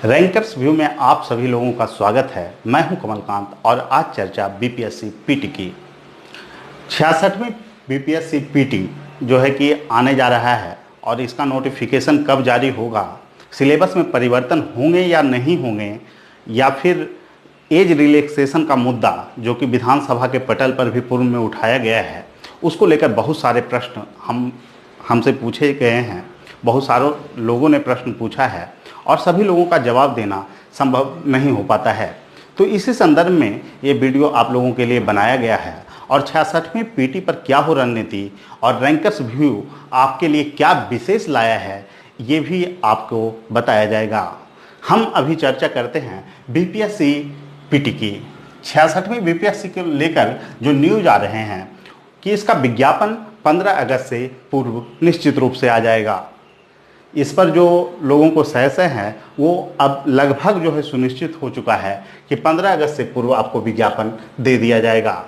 Rankers view में आप सभी लोगों का स्वागत है। मैं हूं कमलकांत और आज चर्चा बीपीएससी पीटी की 66वीं बीपीएससी पीटी जो है कि आने जा रहा है और इसका नोटिफिकेशन कब जारी होगा, सिलेबस में परिवर्तन होंगे या नहीं होंगे, या फिर एज रिलैक्सेशन का मुद्दा जो कि विधानसभा के पटल पर भी पूर्व में उठाया गया है, उसको लेकर बहुत सारे प्रश्न हमसे पूछे गए हैं। बहुत सारे लोगों ने प्रश्न पूछा है और सभी लोगों का जवाब देना संभव नहीं हो पाता है। तो इसी संदर्भ में ये वीडियो आप लोगों के लिए बनाया गया है और 66वीं पीटी पर क्या हो रणनीति और रैंकर्स व्यू आपके लिए क्या विशेष लाया है, ये भी आपको बताया जाएगा। हम अभी चर्चा करते हैं बीपीएससी पीटी की 66वीं बीपीएससी को लेकर जो न्यूज आ रहे हैं कि इसका विज्ञापन 15 अगस्त से पूर्व निश्चित रूप से आ जाएगा। इस पर जो लोगों को संशय है वो अब लगभग जो है सुनिश्चित हो चुका है कि 15 अगस्त से पूर्व आपको विज्ञापन दे दिया जाएगा।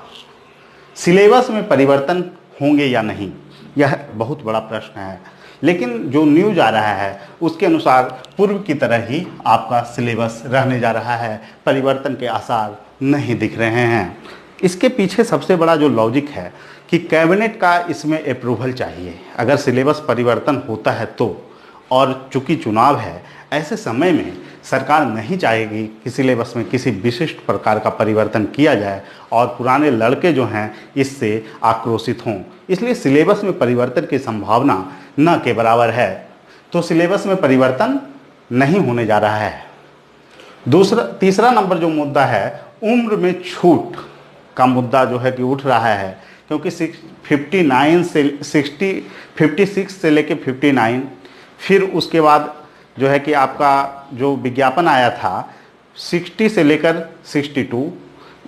सिलेबस में परिवर्तन होंगे या नहीं, यह बहुत बड़ा प्रश्न है, लेकिन जो न्यूज आ रहा है उसके अनुसार पूर्व की तरह ही आपका सिलेबस रहने जा रहा है, परिवर्तन के आसार नहीं दिख रहे हैं। इसके पीछे सबसे बड़ा जो लॉजिक है कि कैबिनेट का इसमें अप्रूवल चाहिए अगर सिलेबस परिवर्तन होता है तो, और चूंकि चुनाव है ऐसे समय में सरकार नहीं चाहेगी कि सिलेबस में किसी विशिष्ट प्रकार का परिवर्तन किया जाए और पुराने लड़के जो हैं इससे आक्रोशित हों, इसलिए सिलेबस में परिवर्तन की संभावना न के बराबर है। तो सिलेबस में परिवर्तन नहीं होने जा रहा है। तीसरा नंबर जो मुद्दा है, उम्र में छूट का मुद्दा जो है कि उठ रहा है, क्योंकि 56 से लेके 59, फिर उसके बाद जो है कि आपका जो विज्ञापन आया था 60 से लेकर 62,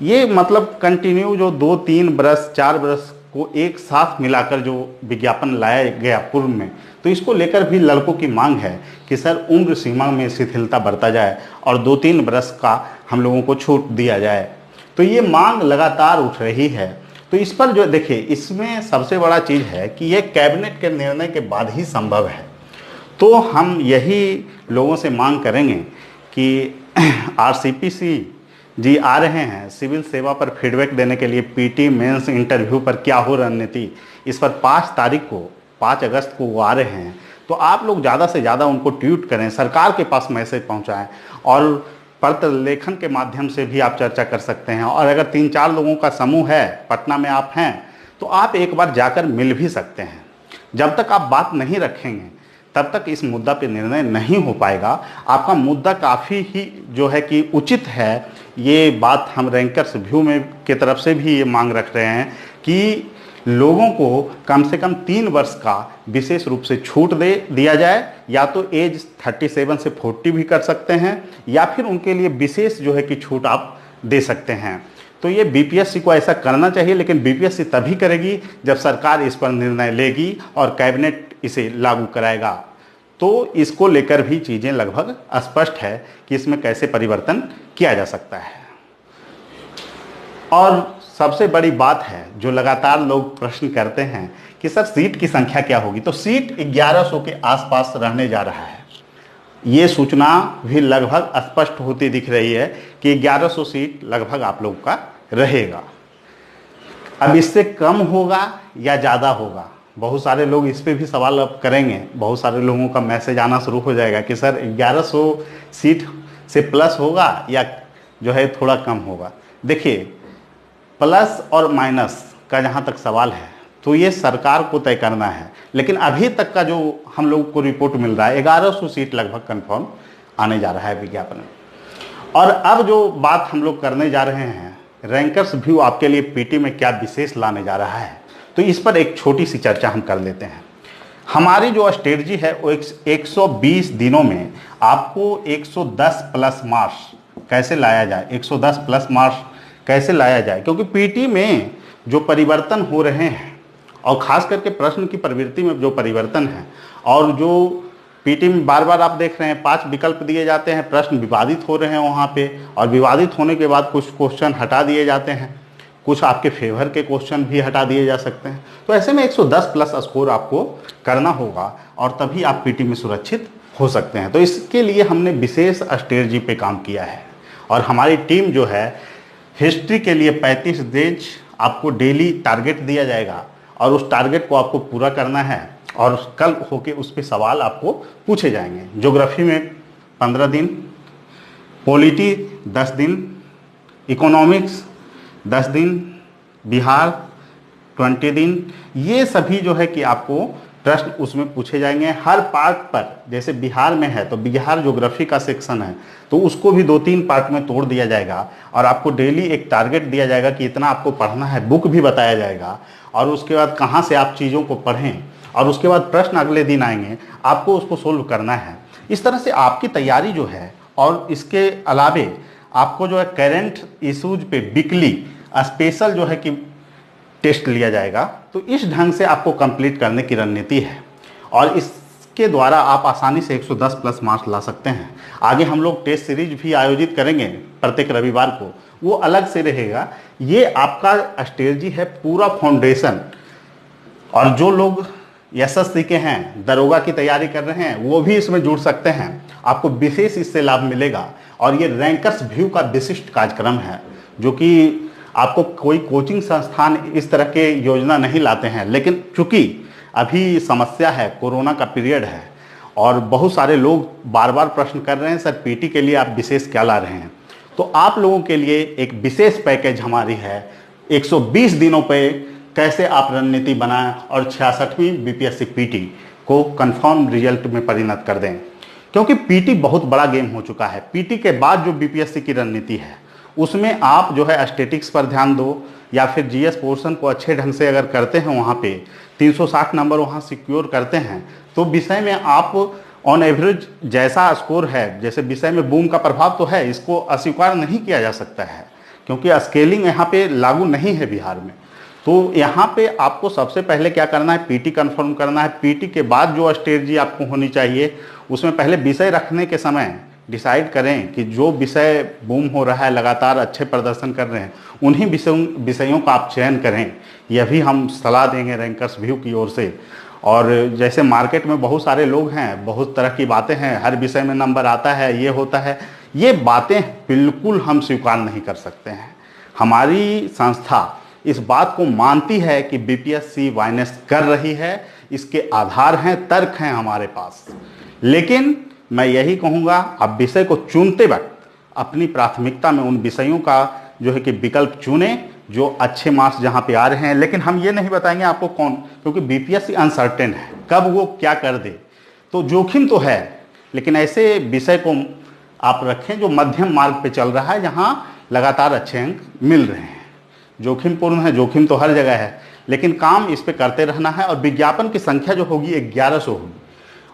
ये मतलब कंटिन्यू जो 2-3 बरस 4 बरस को एक साथ मिलाकर जो विज्ञापन लाया गया पूर्व में, तो इसको लेकर भी लड़कों की मांग है कि सर उम्र सीमा में शिथिलता बरता जाए और 2-3 बरस का हम लोगों को छूट दिया जाए। तो ये मांग लगातार उठ रही है। तो इस पर जो देखिए, इसमें सबसे बड़ा चीज़ है कि ये कैबिनेट के निर्णय के बाद ही संभव है। तो हम यही लोगों से मांग करेंगे कि आरसीपीसी जी आ रहे हैं सिविल सेवा पर फीडबैक देने के लिए, पीटी मेंस इंटरव्यू पर क्या हो रणनीति, इस पर 5 अगस्त को वो आ रहे हैं। तो आप लोग ज़्यादा से ज़्यादा उनको ट्वीट करें, सरकार के पास मैसेज पहुंचाएं और पत्र लेखन के माध्यम से भी आप चर्चा कर सकते हैं। और अगर 3-4 लोगों का समूह है, पटना में आप हैं, तो आप एक बार जाकर मिल भी सकते हैं। जब तक आप बात नहीं रखेंगे तब तक इस मुद्दा पे निर्णय नहीं हो पाएगा। आपका मुद्दा काफ़ी ही जो है कि उचित है, ये बात हम रैंकर्स व्यू में की तरफ से भी ये मांग रख रहे हैं कि लोगों को कम से कम 3 वर्ष का विशेष रूप से छूट दिया जाए, या तो एज 37 से 40 भी कर सकते हैं, या फिर उनके लिए विशेष जो है कि छूट आप दे सकते हैं। तो ये बीपीएससी को ऐसा करना चाहिए, लेकिन बीपीएससी तभी करेगी जब सरकार इस पर निर्णय लेगी और कैबिनेट इसे लागू कराएगा। तो इसको लेकर भी चीज़ें लगभग स्पष्ट है कि इसमें कैसे परिवर्तन किया जा सकता है। और सबसे बड़ी बात है जो लगातार लोग प्रश्न करते हैं कि सर सीट की संख्या क्या होगी, तो सीट 1100 के आसपास रहने जा रहा है। ये सूचना भी लगभग स्पष्ट होती दिख रही है कि 1100 सीट लगभग आप लोग का रहेगा। अब इससे कम होगा या ज़्यादा होगा, बहुत सारे लोग इस पे भी सवाल अब करेंगे। बहुत सारे लोगों का मैसेज आना शुरू हो जाएगा कि सर 1100 सीट से प्लस होगा या जो है थोड़ा कम होगा। देखिए, प्लस और माइनस का जहाँ तक सवाल है तो ये सरकार को तय करना है, लेकिन अभी तक का जो हम लोग को रिपोर्ट मिल रहा है 1100 सीट लगभग कंफर्म आने जा रहा है विज्ञापन में। और अब जो बात हम लोग करने जा रहे हैं, रैंकर्स व्यू आपके लिए पीटी में क्या विशेष लाने जा रहा है, तो इस पर एक छोटी सी चर्चा हम कर लेते हैं। हमारी जो स्ट्रेटजी है वो 120 दिनों में आपको 110 प्लस मार्क्स कैसे लाया जाए, 110 प्लस मार्क्स कैसे लाया जाए, क्योंकि पीटी में जो परिवर्तन हो रहे हैं और ख़ास करके प्रश्न की प्रवृत्ति में जो परिवर्तन है, और जो पीटी में बार बार आप देख रहे हैं 5 विकल्प दिए जाते हैं, प्रश्न विवादित हो रहे हैं वहाँ पे, और विवादित होने के बाद कुछ क्वेश्चन हटा दिए जाते हैं। कुछ आपके फेवर के क्वेश्चन भी हटा दिए जा सकते हैं। तो ऐसे में 110 प्लस स्कोर आपको करना होगा और तभी आप पीटी में सुरक्षित हो सकते हैं। तो इसके लिए हमने विशेष स्ट्रेटजी पे काम किया है और हमारी टीम जो है हिस्ट्री के लिए 35 डेज आपको डेली टारगेट दिया जाएगा और उस टारगेट को आपको पूरा करना है और कल होके उस पर सवाल आपको पूछे जाएंगे। ज्योग्राफी में 15 दिन, पॉलिटी 10 दिन, इकोनॉमिक्स 10 दिन, बिहार 20 दिन, ये सभी जो है कि आपको प्रश्न उसमें पूछे जाएंगे हर पार्ट पर। जैसे बिहार में है तो बिहार ज्योग्राफी का सेक्शन है तो उसको भी 2-3 पार्ट में तोड़ दिया जाएगा और आपको डेली एक टारगेट दिया जाएगा कि इतना आपको पढ़ना है, बुक भी बताया जाएगा और उसके बाद कहाँ से आप चीज़ों को पढ़ें और उसके बाद प्रश्न अगले दिन आएंगे, आपको उसको सोल्व करना है। इस तरह से आपकी तैयारी जो है और इसके अलावे आपको जो है करेंट इशूज पे वीकली स्पेशल जो है कि टेस्ट लिया जाएगा। तो इस ढंग से आपको कंप्लीट करने की रणनीति है और इसके द्वारा आप आसानी से 110 प्लस मार्क्स ला सकते हैं। आगे हम लोग टेस्ट सीरीज भी आयोजित करेंगे प्रत्येक रविवार को, वो अलग से रहेगा। ये आपका स्ट्रेटजी है पूरा फाउंडेशन। और जो लोग एसएससी के हैं, दरोगा की तैयारी कर रहे हैं, वो भी इसमें जुड़ सकते हैं, आपको विशेष इससे लाभ मिलेगा। और ये रैंकर्स व्यू का विशिष्ट कार्यक्रम है जो कि आपको कोई कोचिंग संस्थान इस तरह के योजना नहीं लाते हैं, लेकिन चूंकि अभी समस्या है, कोरोना का पीरियड है और बहुत सारे लोग बार बार प्रश्न कर रहे हैं सर पीटी के लिए आप विशेष क्या ला रहे हैं, तो आप लोगों के लिए एक विशेष पैकेज हमारी है। 120 दिनों पे कैसे आप रणनीति बनाएं और 66वीं बीपीएससी पीटी को कंफर्म रिजल्ट में परिणत कर दें, क्योंकि पीटी बहुत बड़ा गेम हो चुका है। पीटी के बाद जो बीपीएससी की रणनीति है उसमें आप जो है स्टैटिक्स पर ध्यान दो या फिर जीएस पोर्शन को अच्छे ढंग से अगर करते हैं, वहाँ पे 360 नंबर वहाँ सिक्योर करते हैं, तो विषय में आप ऑन एवरेज जैसा स्कोर है, जैसे विषय में बूम का प्रभाव तो है, इसको अस्वीकार नहीं किया जा सकता है क्योंकि स्केलिंग यहाँ पे लागू नहीं है बिहार में। तो यहाँ पे आपको सबसे पहले क्या करना है, पीटी कंफर्म करना है। पीटी के बाद जो स्ट्रेटजी आपको होनी चाहिए उसमें पहले विषय रखने के समय डिसाइड करें कि जो विषय बूम हो रहा है, लगातार अच्छे प्रदर्शन कर रहे हैं, उन्हीं विषयों का आप चयन करें। यह भी हम सलाह देंगे रैंकर्स व्यू की ओर से। और जैसे मार्केट में बहुत सारे लोग हैं, बहुत तरह की बातें हैं, हर विषय में नंबर आता है, ये होता है, ये बातें बिल्कुल हम स्वीकार नहीं कर सकते हैं। हमारी संस्था इस बात को मानती है कि बीपीएससी वायनेस कर रही है, इसके आधार हैं, तर्क हैं हमारे पास। लेकिन मैं यही कहूँगा आप विषय को चुनते वक्त अपनी प्राथमिकता में उन विषयों का जो है कि विकल्प चुने जो अच्छे मार्क्स जहाँ पे आ रहे हैं। लेकिन हम ये नहीं बताएंगे आपको कौन, क्योंकि बीपीएससी अनसर्टेन है कब वो क्या कर दे, तो जोखिम तो है, लेकिन ऐसे विषय को आप रखें जो मध्यम मार्ग पे चल रहा है, जहाँ लगातार अच्छे अंक मिल रहे हैं। जोखिमपूर्ण है, जोखिम तो हर जगह है, लेकिन काम इस पे करते रहना है। और विज्ञापन की संख्या जो होगी 1100 होगी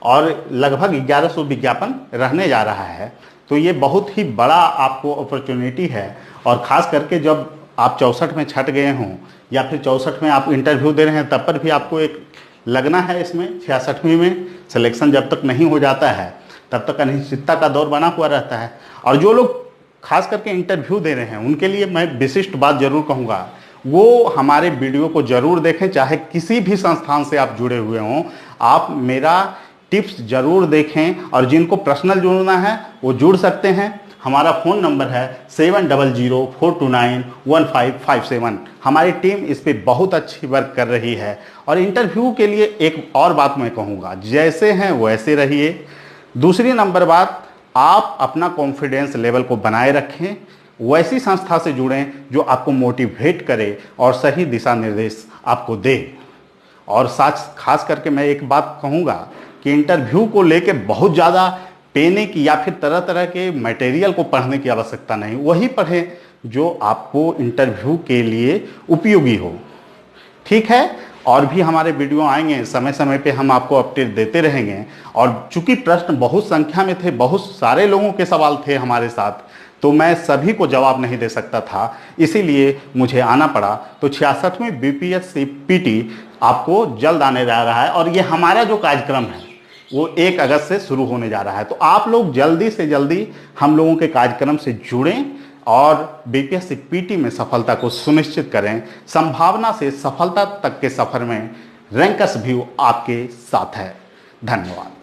और लगभग 1100 विज्ञापन रहने जा रहा है। तो ये बहुत ही बड़ा आपको अपॉर्चुनिटी है। और ख़ास करके जब आप 64 में छट गए हों या फिर 64 में आप इंटरव्यू दे रहे हैं, तब पर भी आपको एक लगना है इसमें। 66वीं में सिलेक्शन जब तक नहीं हो जाता है तब तक अनिश्चितता का दौर बना हुआ रहता है। और जो लोग खास करके इंटरव्यू दे रहे हैं उनके लिए मैं विशिष्ट बात जरूर कहूँगा, वो हमारे वीडियो को जरूर देखें, चाहे किसी भी संस्थान से आप जुड़े हुए हों, आप मेरा टिप्स जरूर देखें। और जिनको पर्सनल जुड़ना है वो जुड़ सकते हैं। हमारा फ़ोन नंबर है 7004291557। हमारी टीम इस पे बहुत अच्छी वर्क कर रही है। और इंटरव्यू के लिए एक और बात मैं कहूँगा, जैसे हैं वैसे रहिए। दूसरी नंबर बात, आप अपना कॉन्फिडेंस लेवल को बनाए रखें, वैसी संस्था से जुड़ें जो आपको मोटिवेट करे और सही दिशा निर्देश आपको दे। और साथ खास करके मैं एक बात कहूँगा कि इंटरव्यू को लेके बहुत ज़्यादा पेने की या फिर तरह तरह के मटेरियल को पढ़ने की आवश्यकता नहीं, वही पढ़ें जो आपको इंटरव्यू के लिए उपयोगी हो। ठीक है, और भी हमारे वीडियो आएंगे, समय समय पे हम आपको अपडेट देते रहेंगे। और चूंकि प्रश्न बहुत संख्या में थे, बहुत सारे लोगों के सवाल थे हमारे साथ, तो मैं सभी को जवाब नहीं दे सकता था, इसीलिए मुझे आना पड़ा। तो 66वीं बीपीएससी पीटी आपको जल्द आने जा रहा है और ये हमारा जो कार्यक्रम है वो 1 अगस्त से शुरू होने जा रहा है। तो आप लोग जल्दी से जल्दी हम लोगों के कार्यक्रम से जुड़ें और बीपीएससी पीटी में सफलता को सुनिश्चित करें। संभावना से सफलता तक के सफर में रैंकर्स व्यू आपके साथ है। धन्यवाद।